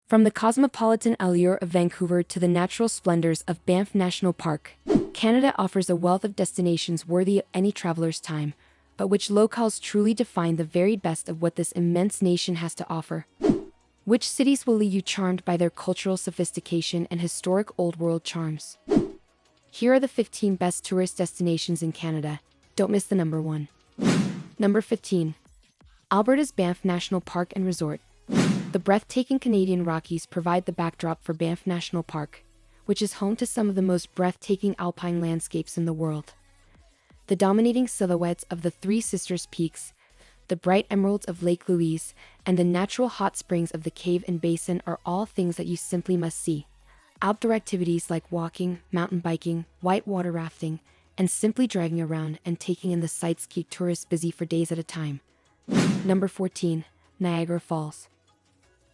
From the cosmopolitan allure of Vancouver to the natural splendors of Banff National Park, Canada offers a wealth of destinations worthy of any traveler's time, but which locals truly define the very best of what this immense nation has to offer. Which cities will leave you charmed by their cultural sophistication and historic old-world charms? Here are the 15 best tourist destinations in Canada. Don't miss the number 1. Number 15. Alberta's Banff National Park and Resort. The breathtaking Canadian Rockies provide the backdrop for Banff National Park, which is home to some of the most breathtaking alpine landscapes in the world. The dominating silhouettes of the Three Sisters Peaks, the bright emeralds of Lake Louise, and the natural hot springs of the Cave and Basin are all things that you simply must see. Outdoor activities like walking, mountain biking, whitewater rafting, and simply driving around and taking in the sights keep tourists busy for days at a time. Number 14. Niagara Falls.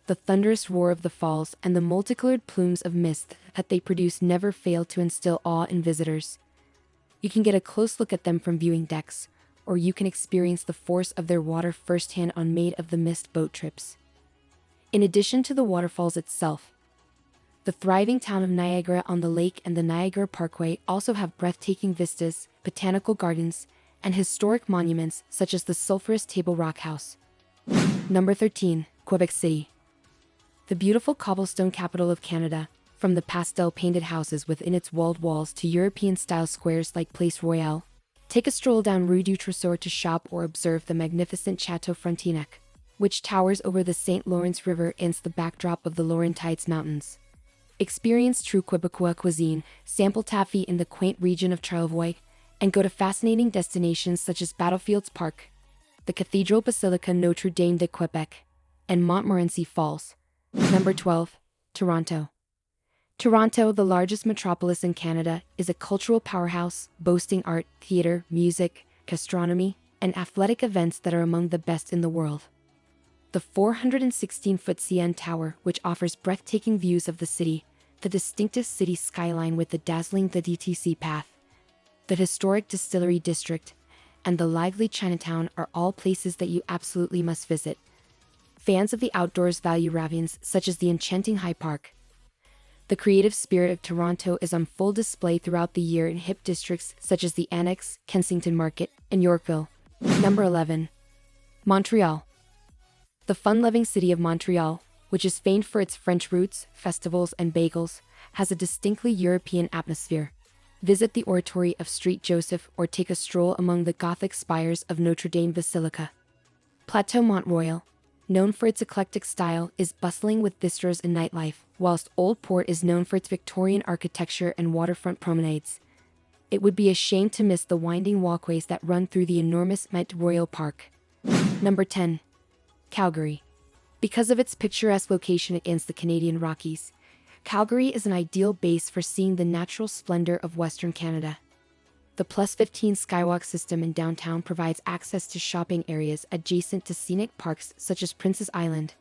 The thunderous roar of the falls and the multicolored plumes of mist that they produce never fail to instill awe in visitors. You can get a close look at them from viewing decks, or you can experience the force of their water firsthand on Maid of the Mist boat trips. In addition to the waterfalls itself, the thriving town of Niagara on the lake and the Niagara Parkway also have breathtaking vistas, botanical gardens, and historic monuments such as the sulphurous Table Rock House. Number 13. Quebec City. The beautiful cobblestone capital of Canada, from the pastel-painted houses within its walled walls to European-style squares like Place Royale. Take a stroll down Rue du Trésor to shop or observe the magnificent Château Frontenac, which towers over the St. Lawrence River against the backdrop of the Laurentides Mountains. Experience true Quebecois cuisine, sample taffy in the quaint region of Charlevoix, and go to fascinating destinations such as Battlefields Park, the Cathedral Basilica Notre Dame de Quebec, and Montmorency Falls. Number 12. Toronto. Toronto, the largest metropolis in Canada, is a cultural powerhouse, boasting art, theater, music, gastronomy, and athletic events that are among the best in the world. The 416-foot CN Tower, which offers breathtaking views of the city, the distinctive city skyline with the dazzling the DTC path, the historic Distillery District, and the lively Chinatown are all places that you absolutely must visit. Fans of the outdoors value ravines such as the enchanting High Park. The creative spirit of Toronto is on full display throughout the year in hip districts such as the Annex, Kensington Market, and Yorkville. Number 11. Montreal. The fun-loving city of Montreal, which is famed for its French roots, festivals, and bagels, has a distinctly European atmosphere. Visit the Oratory of St. Joseph or take a stroll among the Gothic spires of Notre Dame Basilica. Plateau Mont Royal, known for its eclectic style, is bustling with bistros and nightlife, whilst Old Port is known for its Victorian architecture and waterfront promenades. It would be a shame to miss the winding walkways that run through the enormous Mont Royal Park. Number 10. Calgary. Because of its picturesque location against the Canadian Rockies, Calgary is an ideal base for seeing the natural splendor of Western Canada. The +15 Skywalk system in downtown provides access to shopping areas adjacent to scenic parks such as Princess Island.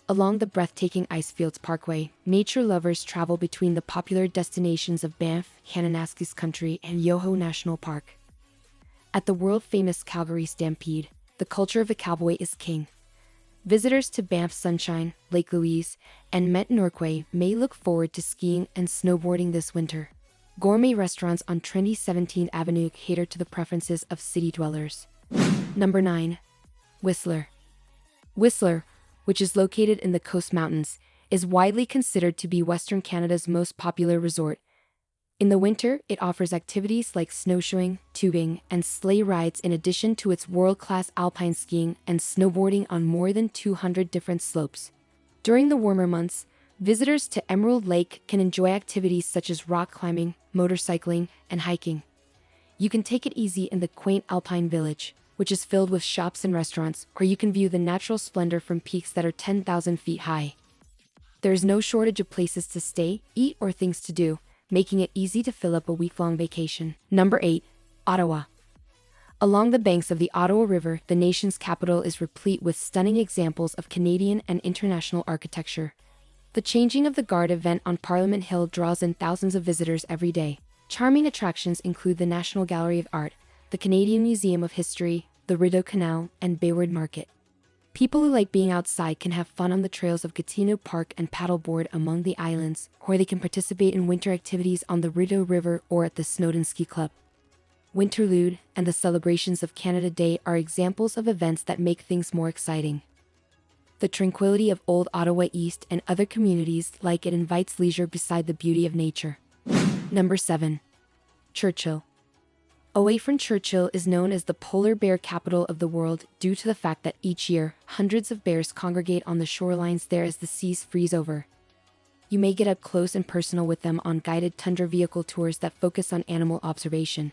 Along the breathtaking Icefields Parkway, nature lovers travel between the popular destinations of Banff, Kananaskis Country, and Yoho National Park. At the world-famous Calgary Stampede, the culture of the cowboy is king. Visitors to Banff Sunshine, Lake Louise, and Mont Norquay may look forward to skiing and snowboarding this winter. Gourmet restaurants on trendy 17th Avenue cater to the preferences of city dwellers. Number 9. Whistler. Whistler, which is located in the Coast Mountains, is widely considered to be Western Canada's most popular resort. In the winter, it offers activities like snowshoeing, tubing, and sleigh rides in addition to its world-class alpine skiing and snowboarding on more than 200 different slopes. During the warmer months, visitors to Emerald Lake can enjoy activities such as rock climbing, motorcycling, and hiking. You can take it easy in the quaint alpine village, which is filled with shops and restaurants, or you can view the natural splendor from peaks that are 10,000 feet high. There is no shortage of places to stay, eat, or things to do, making it easy to fill up a week-long vacation. Number 8. Ottawa. Along the banks of the Ottawa River, the nation's capital is replete with stunning examples of Canadian and international architecture. The Changing of the Guard event on Parliament Hill draws in thousands of visitors every day. Charming attractions include the National Gallery of Art, the Canadian Museum of History, the Rideau Canal, and Bayward Market. People who like being outside can have fun on the trails of Gatineau Park and paddleboard among the islands, or they can participate in winter activities on the Rideau River or at the Snowdon Ski Club. Winterlude and the celebrations of Canada Day are examples of events that make things more exciting. The tranquility of Old Ottawa East and other communities like it invites leisure beside the beauty of nature. Number 7. Churchill. Away from Churchill is known as the polar bear capital of the world due to the fact that each year, hundreds of bears congregate on the shorelines there as the seas freeze over. You may get up close and personal with them on guided tundra vehicle tours that focus on animal observation.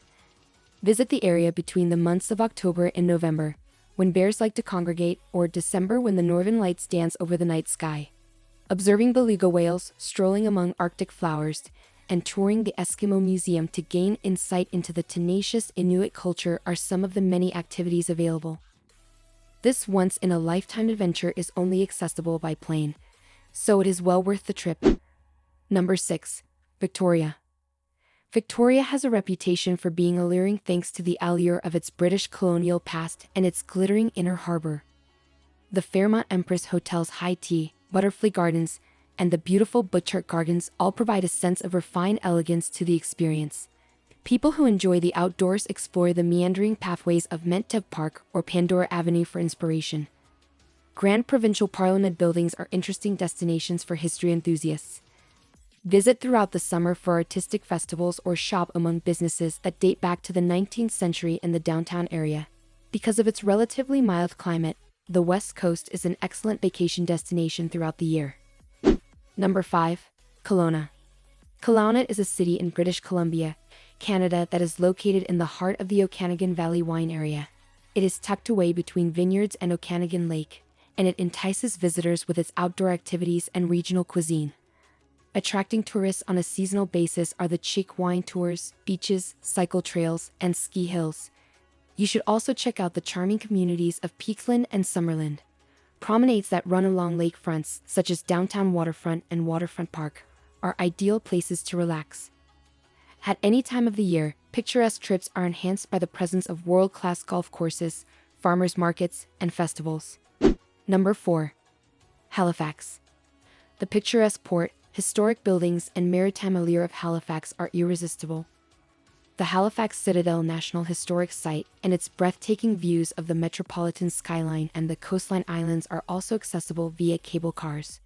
Visit the area between the months of October and November, when bears like to congregate, or December when the northern lights dance over the night sky. Observing beluga whales, strolling among Arctic flowers, and touring the Eskimo Museum to gain insight into the tenacious Inuit culture are some of the many activities available. This once-in-a-lifetime adventure is only accessible by plane, so it is well worth the trip. Number 6. Victoria. Victoria has a reputation for being alluring thanks to the allure of its British colonial past and its glittering inner harbor. The Fairmont Empress Hotel's high tea, Butterfly Gardens, and the beautiful Butchart Gardens all provide a sense of refined elegance to the experience. People who enjoy the outdoors explore the meandering pathways of Menteb Park or Pandora Avenue for inspiration. Grand Provincial Parliament buildings are interesting destinations for history enthusiasts. Visit throughout the summer for artistic festivals or shop among businesses that date back to the 19th century in the downtown area. Because of its relatively mild climate, the West Coast is an excellent vacation destination throughout the year. Number 5. Kelowna. Kelowna is a city in British Columbia, Canada that is located in the heart of the Okanagan Valley wine area. It is tucked away between vineyards and Okanagan Lake, and it entices visitors with its outdoor activities and regional cuisine. Attracting tourists on a seasonal basis are the chic wine tours, beaches, cycle trails, and ski hills. You should also check out the charming communities of Peaksland and Summerland. Promenades that run along lakefronts, such as Downtown Waterfront and Waterfront Park, are ideal places to relax. At any time of the year, picturesque trips are enhanced by the presence of world-class golf courses, farmers markets, and festivals. Number 4. Halifax. The picturesque port, historic buildings, and maritime allure of Halifax are irresistible. The Halifax Citadel National Historic Site and its breathtaking views of the metropolitan skyline and the coastline islands are also accessible via cable cars.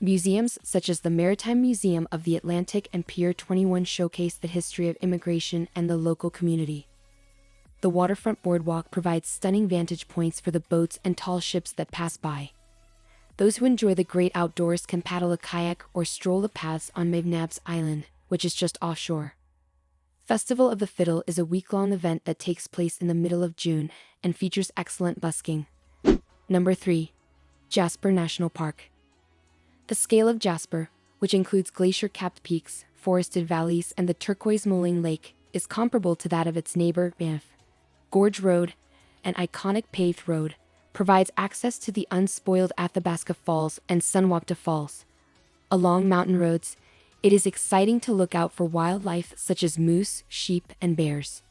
Museums such as the Maritime Museum of the Atlantic and Pier 21 showcase the history of immigration and the local community. The waterfront boardwalk provides stunning vantage points for the boats and tall ships that pass by. Those who enjoy the great outdoors can paddle a kayak or stroll the paths on McNabb's Island, which is just offshore. Festival of the Fiddle is a week-long event that takes place in the middle of June and features excellent busking. Number 3. Jasper National Park. The scale of Jasper, which includes glacier-capped peaks, forested valleys, and the turquoise Moline Lake, is comparable to that of its neighbor Banff. Gorge Road, an iconic paved road, provides access to the unspoiled Athabasca Falls and Sunwapta Falls. Along mountain roads, it is exciting to look out for wildlife such as moose, sheep, and bears.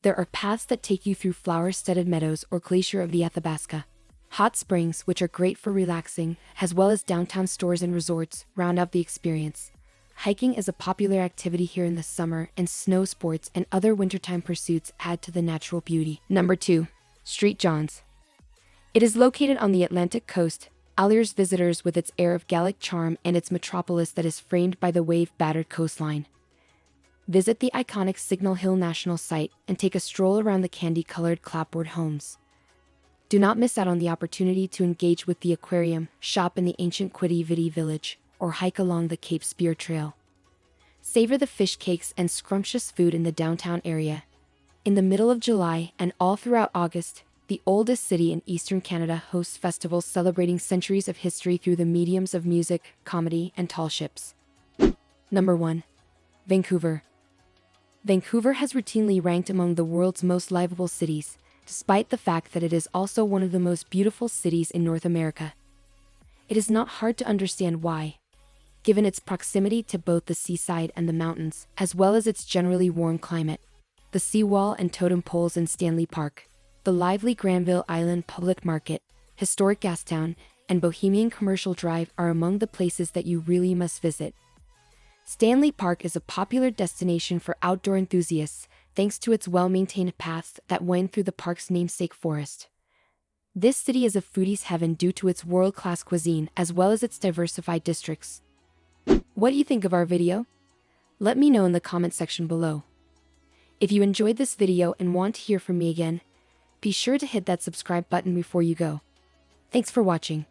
There are paths that take you through flower-studded meadows or glacier of the Athabasca. Hot springs, which are great for relaxing, as well as downtown stores and resorts, round out the experience. Hiking is a popular activity here in the summer, and snow sports and other wintertime pursuits add to the natural beauty. Number 2. St. John's. It is located on the Atlantic coast, allures visitors with its air of Gallic charm and its metropolis that is framed by the wave-battered coastline. Visit the iconic Signal Hill National Site and take a stroll around the candy-colored clapboard homes. Do not miss out on the opportunity to engage with the aquarium, shop in the ancient Quidi Vidi village, or hike along the Cape Spear Trail. Savor the fish cakes and scrumptious food in the downtown area. In the middle of July and all throughout August, the oldest city in Eastern Canada hosts festivals celebrating centuries of history through the mediums of music, comedy, and tall ships. Number 1. Vancouver. Vancouver has routinely ranked among the world's most livable cities, despite the fact that it is also one of the most beautiful cities in North America. It is not hard to understand why, given its proximity to both the seaside and the mountains, as well as its generally warm climate. The seawall and totem poles in Stanley Park, the lively Granville Island Public Market, historic Gastown, and Bohemian Commercial Drive are among the places that you really must visit. Stanley Park is a popular destination for outdoor enthusiasts, thanks to its well-maintained paths that wind through the park's namesake forest. This city is a foodie's heaven due to its world-class cuisine as well as its diversified districts. What do you think of our video? Let me know in the comment section below. If you enjoyed this video and want to hear from me again, be sure to hit that subscribe button before you go. Thanks for watching.